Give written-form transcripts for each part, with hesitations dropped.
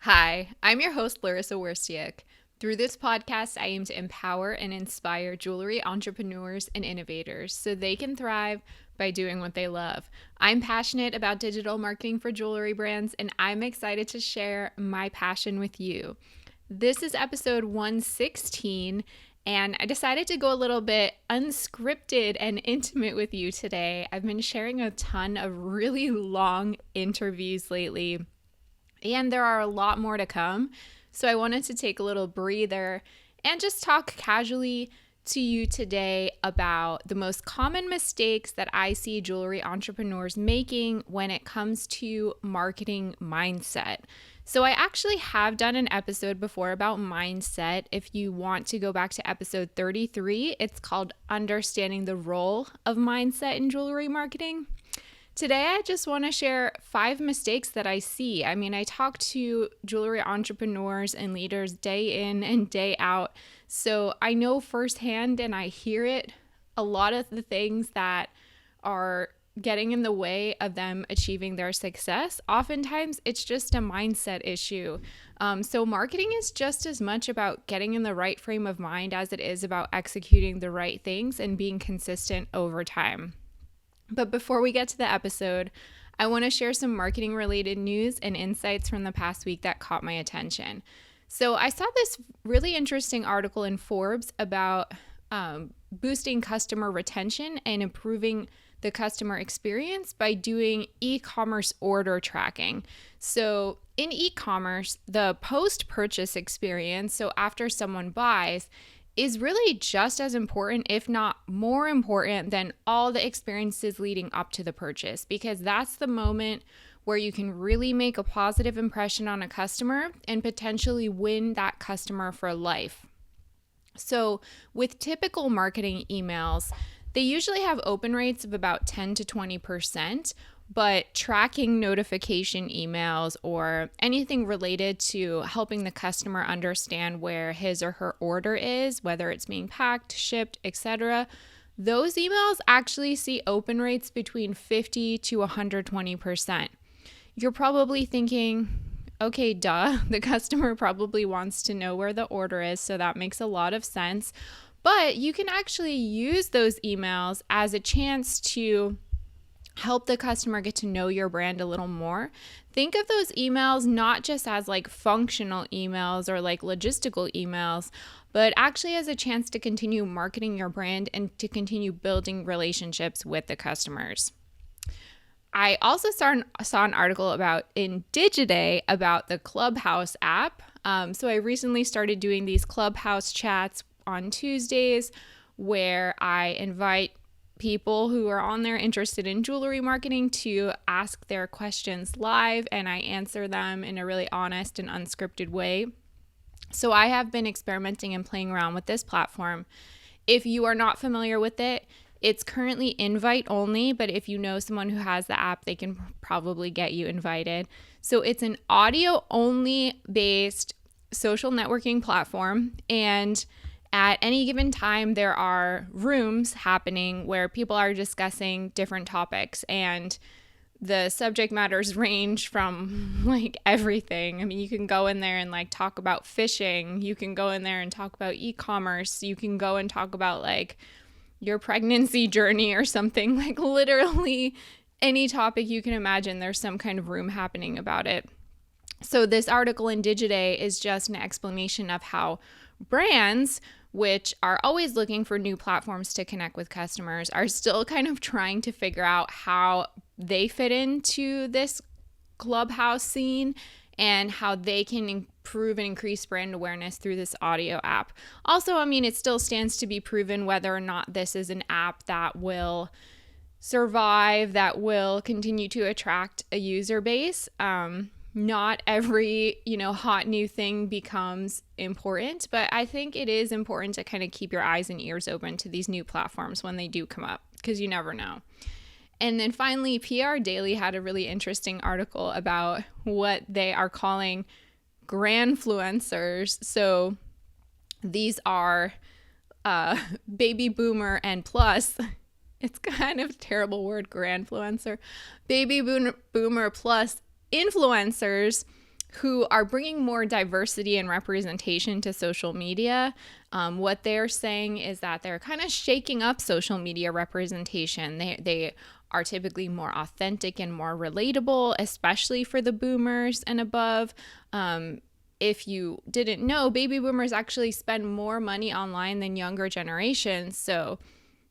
Hi, I'm your host, Larissa Werstiak. Through this podcast, I aim to empower and inspire jewelry entrepreneurs and innovators so they can thrive by doing what they love. I'm passionate about digital marketing for jewelry brands, and I'm excited to share my passion with you. This is episode 116, and I decided to go a little bit unscripted and intimate with you today. I've been sharing a ton of really long interviews lately, and there are a lot more to come. So I wanted to take a little breather and just talk casually to you today about the most common mistakes that I see jewelry entrepreneurs making when it comes to marketing mindset. So I actually have done an episode before about mindset. If you want to go back to episode 33, it's called Understanding the Role of Mindset in Jewelry Marketing. Today, I just want to share 5 mistakes that I see. I talk to jewelry entrepreneurs and leaders day in and day out. So I know firsthand and I hear it, a lot of the things that are getting in the way of them achieving their success. Oftentimes, it's just a mindset issue. So marketing is just as much about getting in the right frame of mind as it is about executing the right things and being consistent over time. But before we get to the episode, I want to share some marketing related news and insights from the past week that caught my attention. So I saw this really interesting article in Forbes about boosting customer retention and improving the customer experience by doing e-commerce order tracking. So in e-commerce, the post-purchase experience, so after someone buys, is really just as important, if not more important, than all the experiences leading up to the purchase, because that's the moment where you can really make a positive impression on a customer and potentially win that customer for life. So with typical marketing emails, they usually have open rates of about 10 to 20%, but tracking notification emails or anything related to helping the customer understand where his or her order is, whether it's being packed, shipped, etc., those emails actually see open rates between 50 to 120%. You're probably thinking, okay, duh, the customer probably wants to know where the order is, so that makes a lot of sense. But you can actually use those emails as a chance to help the customer get to know your brand a little more. Think of those emails not just as like functional emails or like logistical emails, but actually as a chance to continue marketing your brand and to continue building relationships with the customers. I also saw an article in Digiday about the Clubhouse app. So I recently started doing these Clubhouse chats on Tuesdays where I invite people who are on there interested in jewelry marketing to ask their questions live, and I answer them in a really honest and unscripted way. So I have been experimenting and playing around with this platform. If you are not familiar with it, it's currently invite only, but if you know someone who has the app, they can probably get you invited. So it's an audio only based social networking platform, and at any given time, there are rooms happening where people are discussing different topics, and the subject matters range from like everything. You can go in there and like talk about fishing. You can go in there and talk about e-commerce. You can go and talk about like your pregnancy journey or something. Like literally any topic you can imagine, there's some kind of room happening about it. So this article in Digiday is just an explanation of how brands, which are always looking for new platforms to connect with customers, are still kind of trying to figure out how they fit into this Clubhouse scene and how they can improve and increase brand awareness through this audio app. Also, it still stands to be proven whether or not this is an app that will survive, that will continue to attract a user base. Not every, hot new thing becomes important, but I think it is important to kind of keep your eyes and ears open to these new platforms when they do come up, because you never know. And then finally, PR Daily had a really interesting article about what they are calling grandfluencers. So these are baby boomer and plus. It's kind of a terrible word, grandfluencer. Baby boomer plus influencers who are bringing more diversity and representation to social media. What they're saying is that they're kind of shaking up social media representation. They are typically more authentic and more relatable, especially for the boomers and above. If you didn't know, baby boomers actually spend more money online than younger generations. So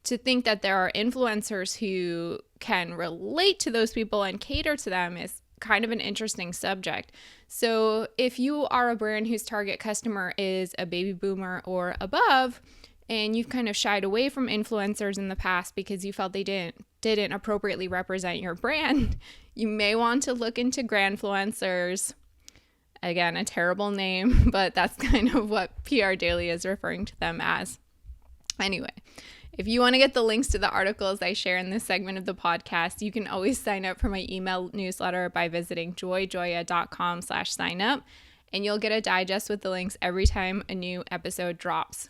to think that there are influencers who can relate to those people and cater to them is kind of an interesting subject. So if you are a brand whose target customer is a baby boomer or above, and you've kind of shied away from influencers in the past because you felt they didn't appropriately represent your brand, you may want to look into grandfluencers. Again, a terrible name, but that's kind of what PR Daily is referring to them as. Anyway, if you want to get the links to the articles I share in this segment of the podcast, you can always sign up for my email newsletter by visiting joyjoya.com/sign up, and you'll get a digest with the links every time a new episode drops.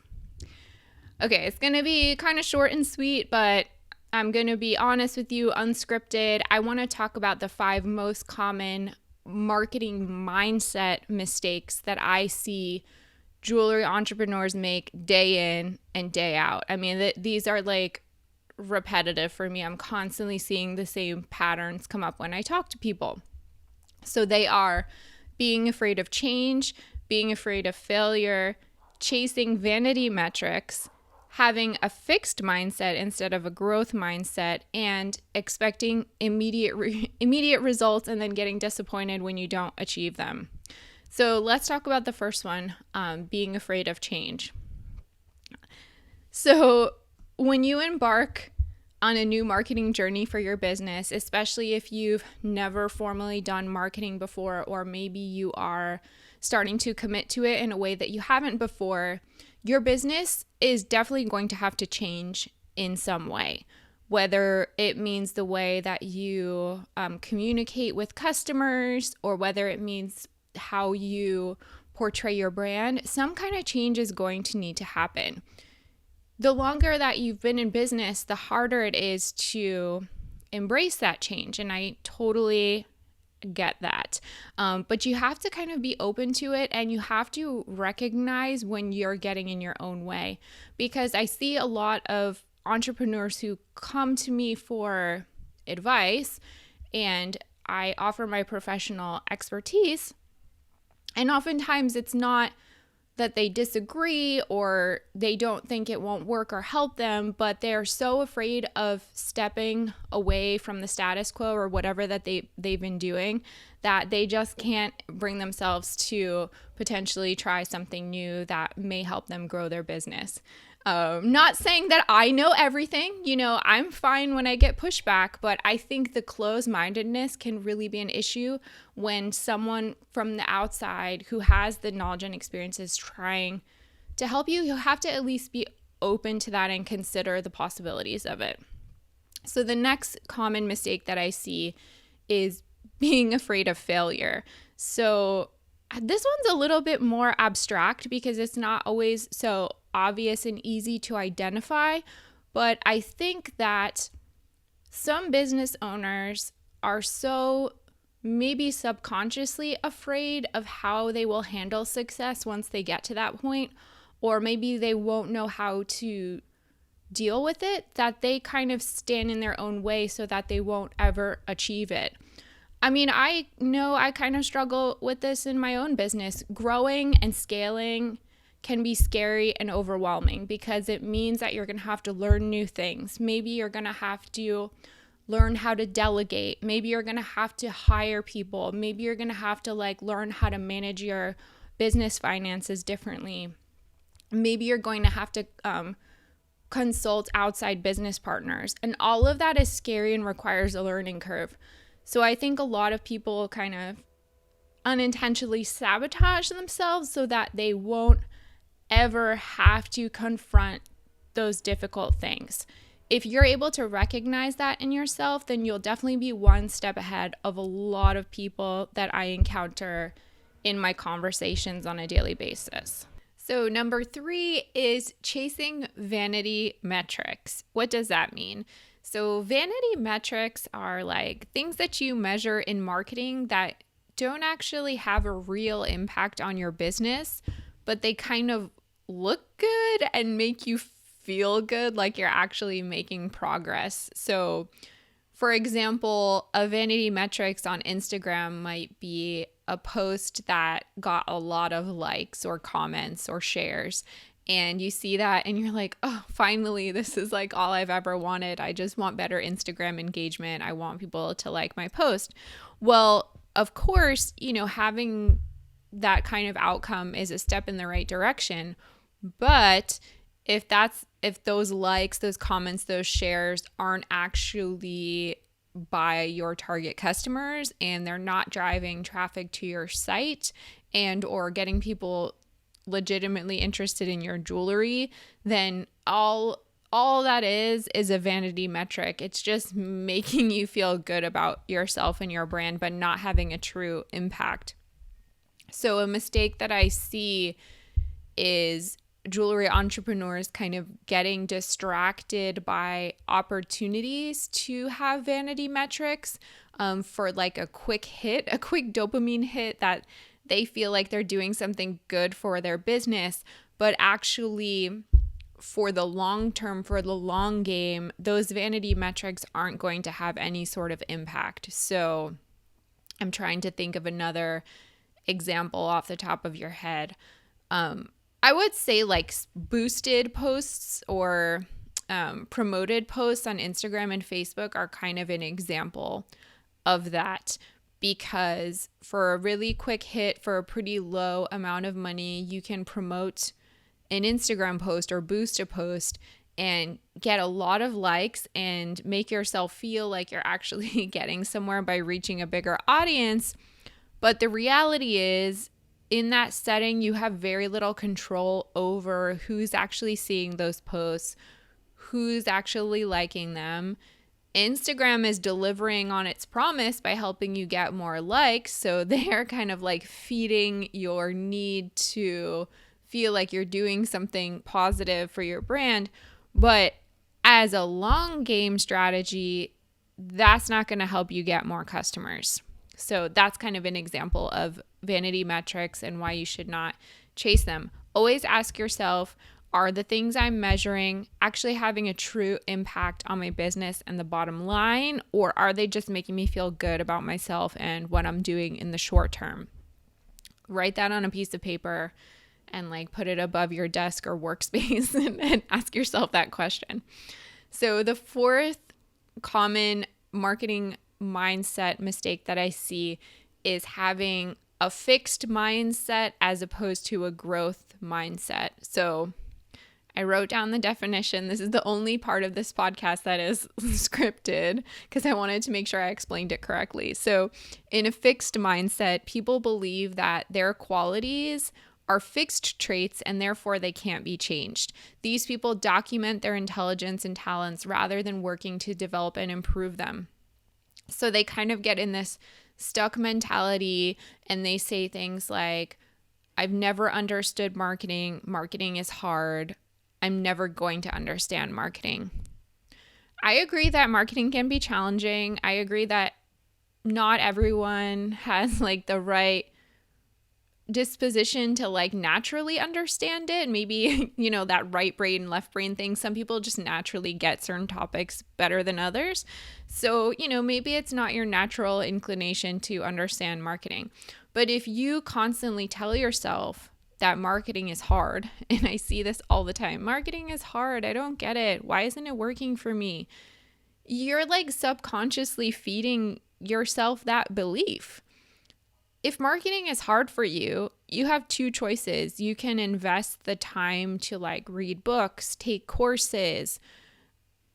Okay, it's going to be kind of short and sweet, but I'm going to be honest with you, unscripted. I want to talk about the 5 most common marketing mindset mistakes that I see jewelry entrepreneurs make day in and day out. I mean, these are like repetitive for me. I'm constantly seeing the same patterns come up when I talk to people. So they are being afraid of change, being afraid of failure, chasing vanity metrics, having a fixed mindset instead of a growth mindset, and expecting immediate results and then getting disappointed when you don't achieve them. So let's talk about the first one, being afraid of change. So when you embark on a new marketing journey for your business, especially if you've never formally done marketing before, or maybe you are starting to commit to it in a way that you haven't before, your business is definitely going to have to change in some way. Whether it means the way that you communicate with customers, or whether it means how you portray your brand, some kind of change is going to need to happen. The longer that you've been in business, the harder it is to embrace that change. And I totally get that. But you have to kind of be open to it, and you have to recognize when you're getting in your own way. Because I see a lot of entrepreneurs who come to me for advice, and I offer my professional expertise. And oftentimes it's not that they disagree or they don't think it won't work or help them, but they're so afraid of stepping away from the status quo or whatever that they've been doing that they just can't bring themselves to potentially try something new that may help them grow their business. Not saying that I know everything, I'm fine when I get pushback, but I think the closed-mindedness can really be an issue when someone from the outside who has the knowledge and experience is trying to help you. You have to at least be open to that and consider the possibilities of it. So the next common mistake that I see is being afraid of failure. So this one's a little bit more abstract because it's not always so obvious and easy to identify, but I think that some business owners are so maybe subconsciously afraid of how they will handle success once they get to that point, or maybe they won't know how to deal with it, that they kind of stand in their own way so that they won't ever achieve it. I mean, I know I kind of struggle with this in my own business. Growing and scaling can be scary and overwhelming because it means that you're going to have to learn new things. Maybe you're going to have to learn how to delegate. Maybe you're going to have to hire people. Maybe you're going to have to learn how to manage your business finances differently. Maybe you're going to have to consult outside business partners. And all of that is scary and requires a learning curve. So I think a lot of people kind of unintentionally sabotage themselves so that they won't ever have to confront those difficult things. If you're able to recognize that in yourself, then you'll definitely be one step ahead of a lot of people that I encounter in my conversations on a daily basis. So number 3 is chasing vanity metrics. What does that mean? So vanity metrics are like things that you measure in marketing that don't actually have a real impact on your business, but they kind of look good and make you feel good, like you're actually making progress. So, for example, a Vanity Metrics on Instagram might be a post that got a lot of likes or comments or shares. And you see that and you're like, oh, finally, this is like all I've ever wanted. I just want better Instagram engagement. I want people to like my post. Well, of course, having that kind of outcome is a step in the right direction. But if those likes, those comments, those shares aren't actually by your target customers and they're not driving traffic to your site and or getting people legitimately interested in your jewelry, then all that is a vanity metric. It's just making you feel good about yourself and your brand, but not having a true impact. So a mistake that I see is jewelry entrepreneurs kind of getting distracted by opportunities to have vanity metrics for like a quick dopamine hit that they feel like they're doing something good for their business, but actually for the long term, for the long game, those vanity metrics aren't going to have any sort of impact. So I'm trying to think of another example off the top of your head. I would say like boosted posts or promoted posts on Instagram and Facebook are kind of an example of that, because for a really quick hit, for a pretty low amount of money, you can promote an Instagram post or boost a post and get a lot of likes and make yourself feel like you're actually getting somewhere by reaching a bigger audience. But the reality is, in that setting, you have very little control over who's actually seeing those posts, who's actually liking them. Instagram is delivering on its promise by helping you get more likes. So they're kind of like feeding your need to feel like you're doing something positive for your brand. But as a long game strategy, that's not going to help you get more customers. So that's kind of an example of vanity metrics and why you should not chase them. Always ask yourself, are the things I'm measuring actually having a true impact on my business and the bottom line, or are they just making me feel good about myself and what I'm doing in the short term? Write that on a piece of paper and like put it above your desk or workspace and ask yourself that question. So the fourth common marketing mindset mistake that I see is having a fixed mindset as opposed to a growth mindset. So I wrote down the definition. This is the only part of this podcast that is scripted because I wanted to make sure I explained it correctly. So in a fixed mindset, people believe that their qualities are fixed traits and therefore they can't be changed. These people document their intelligence and talents rather than working to develop and improve them. So they kind of get in this stuck mentality and they say things like, I've never understood marketing. Marketing is hard. I'm never going to understand marketing. I agree that marketing can be challenging. I agree that not everyone has like the right disposition to like naturally understand it. Maybe, that right brain, left brain thing. Some people just naturally get certain topics better than others. So, maybe it's not your natural inclination to understand marketing. But if you constantly tell yourself that marketing is hard, and I see this all the time, marketing is hard, I don't get it, why isn't it working for me? You're like subconsciously feeding yourself that belief. If marketing is hard for you, you have two choices. You can invest the time to like read books, take courses,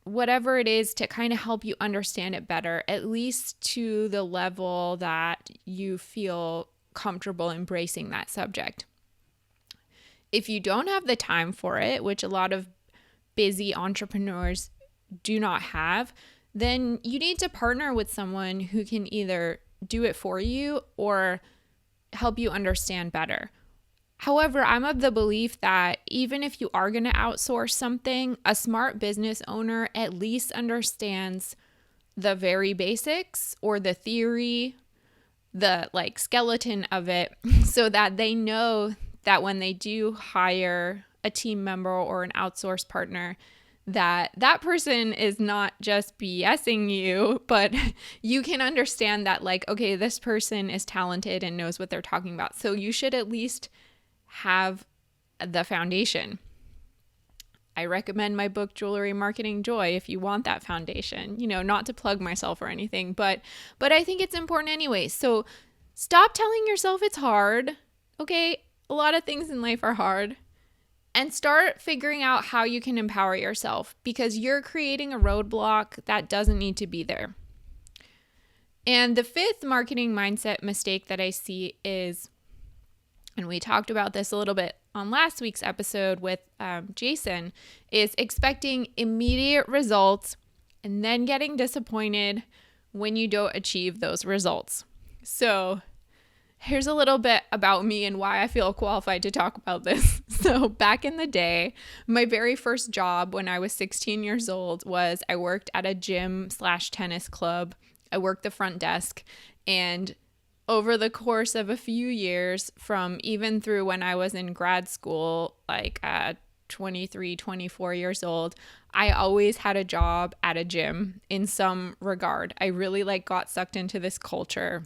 whatever it is to kind of help you understand it better, at least to the level that you feel comfortable embracing that subject. If you don't have the time for it, which a lot of busy entrepreneurs do not have, then you need to partner with someone who can either do it for you or help you understand better. However, I'm of the belief that even if you are going to outsource something, a smart business owner at least understands the very basics or the theory the like skeleton of it so that they know that when they do hire a team member or an outsource partner, that that person is not just BSing you, but you can understand that like, okay, this person is talented and knows what they're talking about. So you should at least have the foundation. I recommend my book, Jewelry Marketing Joy, if you want that foundation, not to plug myself or anything, but I think it's important anyway. So stop telling yourself it's hard. Okay. A lot of things in life are hard, and start figuring out how you can empower yourself, because you're creating a roadblock that doesn't need to be there. And the fifth marketing mindset mistake that I see is, and we talked about this a little bit on last week's episode with Jason, is expecting immediate results and then getting disappointed when you don't achieve those results. So here's a little bit about me and why I feel qualified to talk about this. So back in the day, my very first job when I was 16 years old was I worked at a gym/tennis club. I worked the front desk, and over the course of a few years, from even through when I was in grad school, like at 23, 24 years old, I always had a job at a gym in some regard. I really got sucked into this culture.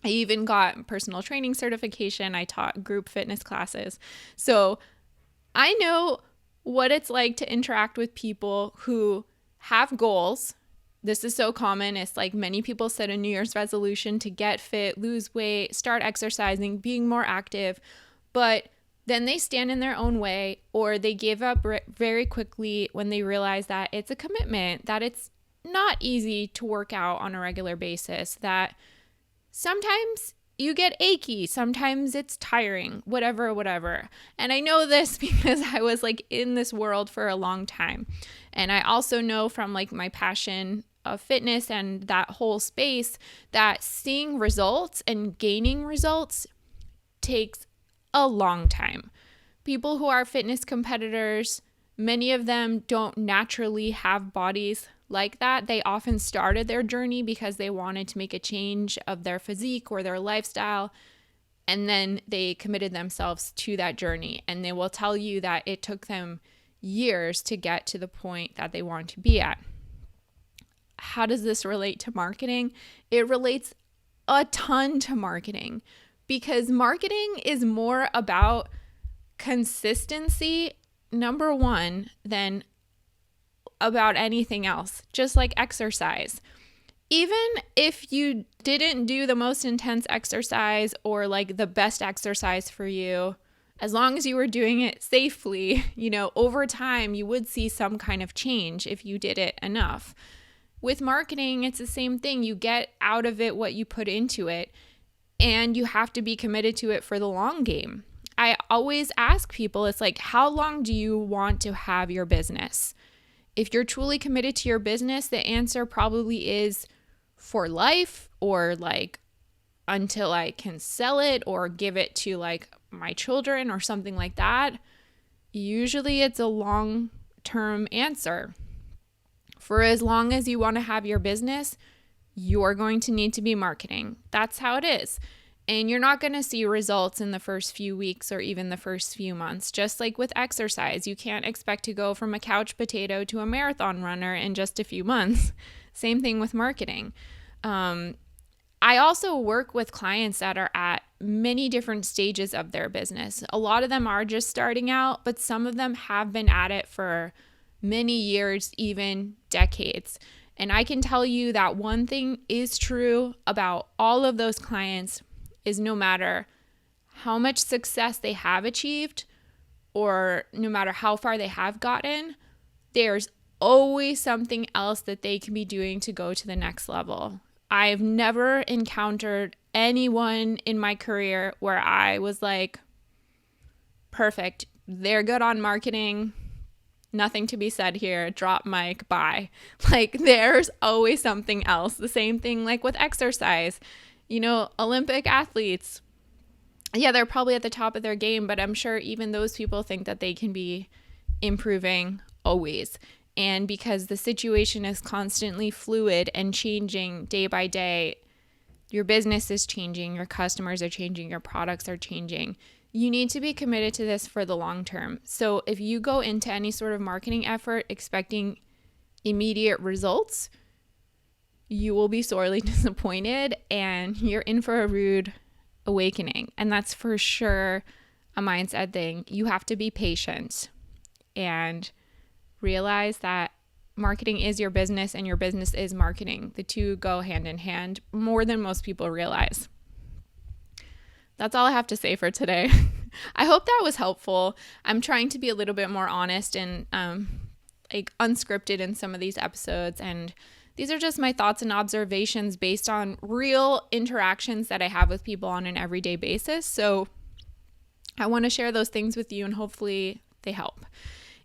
I even got personal training certification. I taught group fitness classes. So I know what it's like to interact with people who have goals. This is so common. It's like many people set a New Year's resolution to get fit, lose weight, start exercising, being more active, but then they stand in their own way, or they give up very quickly when they realize that it's a commitment, that it's not easy to work out on a regular basis, that sometimes you get achy, sometimes it's tiring, whatever. And I know this because I was in this world for a long time. And I also know from my passion of fitness and that whole space that seeing results and gaining results takes a long time. People who are fitness competitors, many of them don't naturally have bodies like that. They often started their journey because they wanted to make a change of their physique or their lifestyle, and then they committed themselves to that journey. And they will tell you that it took them years to get to the point that they want to be at. How does this relate to marketing? It relates a ton to marketing, because marketing is more about consistency, number one, than about anything else, just like exercise. Even if you didn't do the most intense exercise or the best exercise for you, as long as you were doing it safely, over time you would see some kind of change if you did it enough. With marketing, it's the same thing. You get out of it what you put into it, and you have to be committed to it for the long game. I always ask people, it's how long do you want to have your business? If you're truly committed to your business, the answer probably is for life, or until I can sell it or give it to my children or something like that. Usually it's a long-term answer. For as long as you want to have your business, you're going to need to be marketing. That's how it is. And you're not going to see results in the first few weeks or even the first few months. Just like with exercise, you can't expect to go from a couch potato to a marathon runner in just a few months. Same thing with marketing. I also work with clients that are at many different stages of their business. A lot of them are just starting out, but some of them have been at it for many years, even decades. And I can tell you that one thing is true about all of those clients is no matter how much success they have achieved, or no matter how far they have gotten, there's always something else that they can be doing to go to the next level. I've never encountered anyone in my career where I was perfect, they're good on marketing, nothing to be said here, drop mic, bye. There's always something else. The same thing with exercise. Olympic athletes, yeah, they're probably at the top of their game, but I'm sure even those people think that they can be improving always. And because the situation is constantly fluid and changing day by day, your business is changing, your customers are changing, your products are changing. You need to be committed to this for the long term. So if you go into any sort of marketing effort expecting immediate results, you will be sorely disappointed and you're in for a rude awakening. And that's for sure a mindset thing. You have to be patient and realize that marketing is your business and your business is marketing. The two go hand in hand more than most people realize. That's all I have to say for today. I hope that was helpful. I'm trying to be a little bit more honest and unscripted in some of these episodes, and these are just my thoughts and observations based on real interactions that I have with people on an everyday basis. So I want to share those things with you and hopefully they help.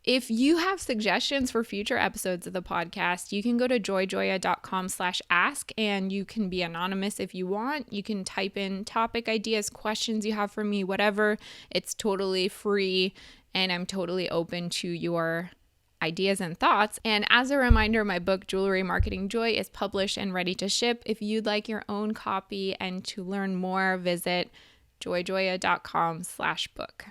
If you have suggestions for future episodes of the podcast, you can go to joyjoya.com/ask and you can be anonymous if you want. You can type in topic ideas, questions you have for me, whatever. It's totally free and I'm totally open to your ideas and thoughts. And as a reminder, my book, Jewelry Marketing Joy, is published and ready to ship. If you'd like your own copy and to learn more, visit joyjoya.com/book.